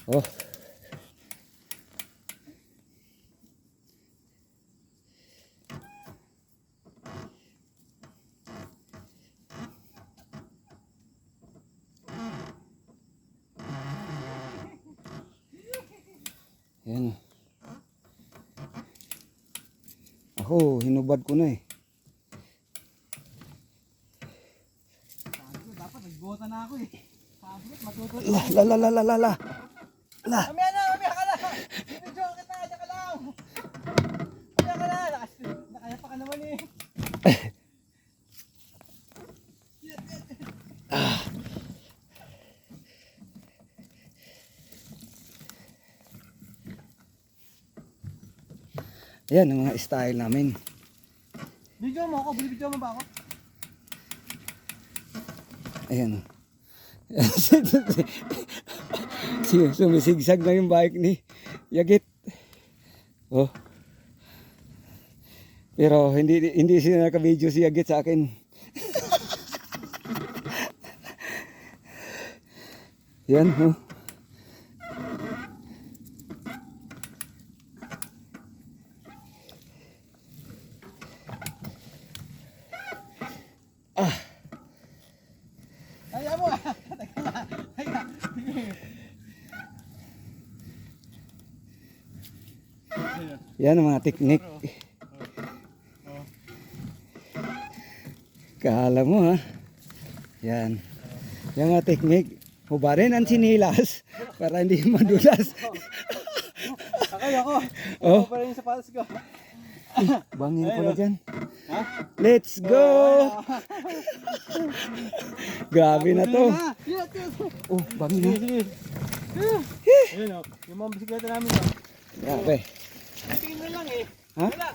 Oh. Yan. Ako, hinubad ko na eh. Dapat nagbota na ako eh. Sabi ko, matututo. La. Mamaya ka na. Video kita, dyan ka lang. Mamaya ka na. Nakaya pa ka naman eh. Yan ang mga style namin. Video mo ako, video mo ba ako? Ayan. Sumisigsag na yung bike ni Yagit. Oh. Pero hindi sila naka-video si Yagit sa akin. Yan, oh. Ayaw mo. Yan ang mga teknik. Kala mo ha. Yan. Yung mga teknik. Hubarin ang sinilas para hindi madulas. Sakay ako. Oh. Ako pa rin sa patas ko. Bangin ko na dyan. Ha? Let's go! Grabe na to. Oh, bangin na. Sige. Ayun o. Yung mga bisikleta namin o. Grabe. Tingin na lang eh. Ha? Wala.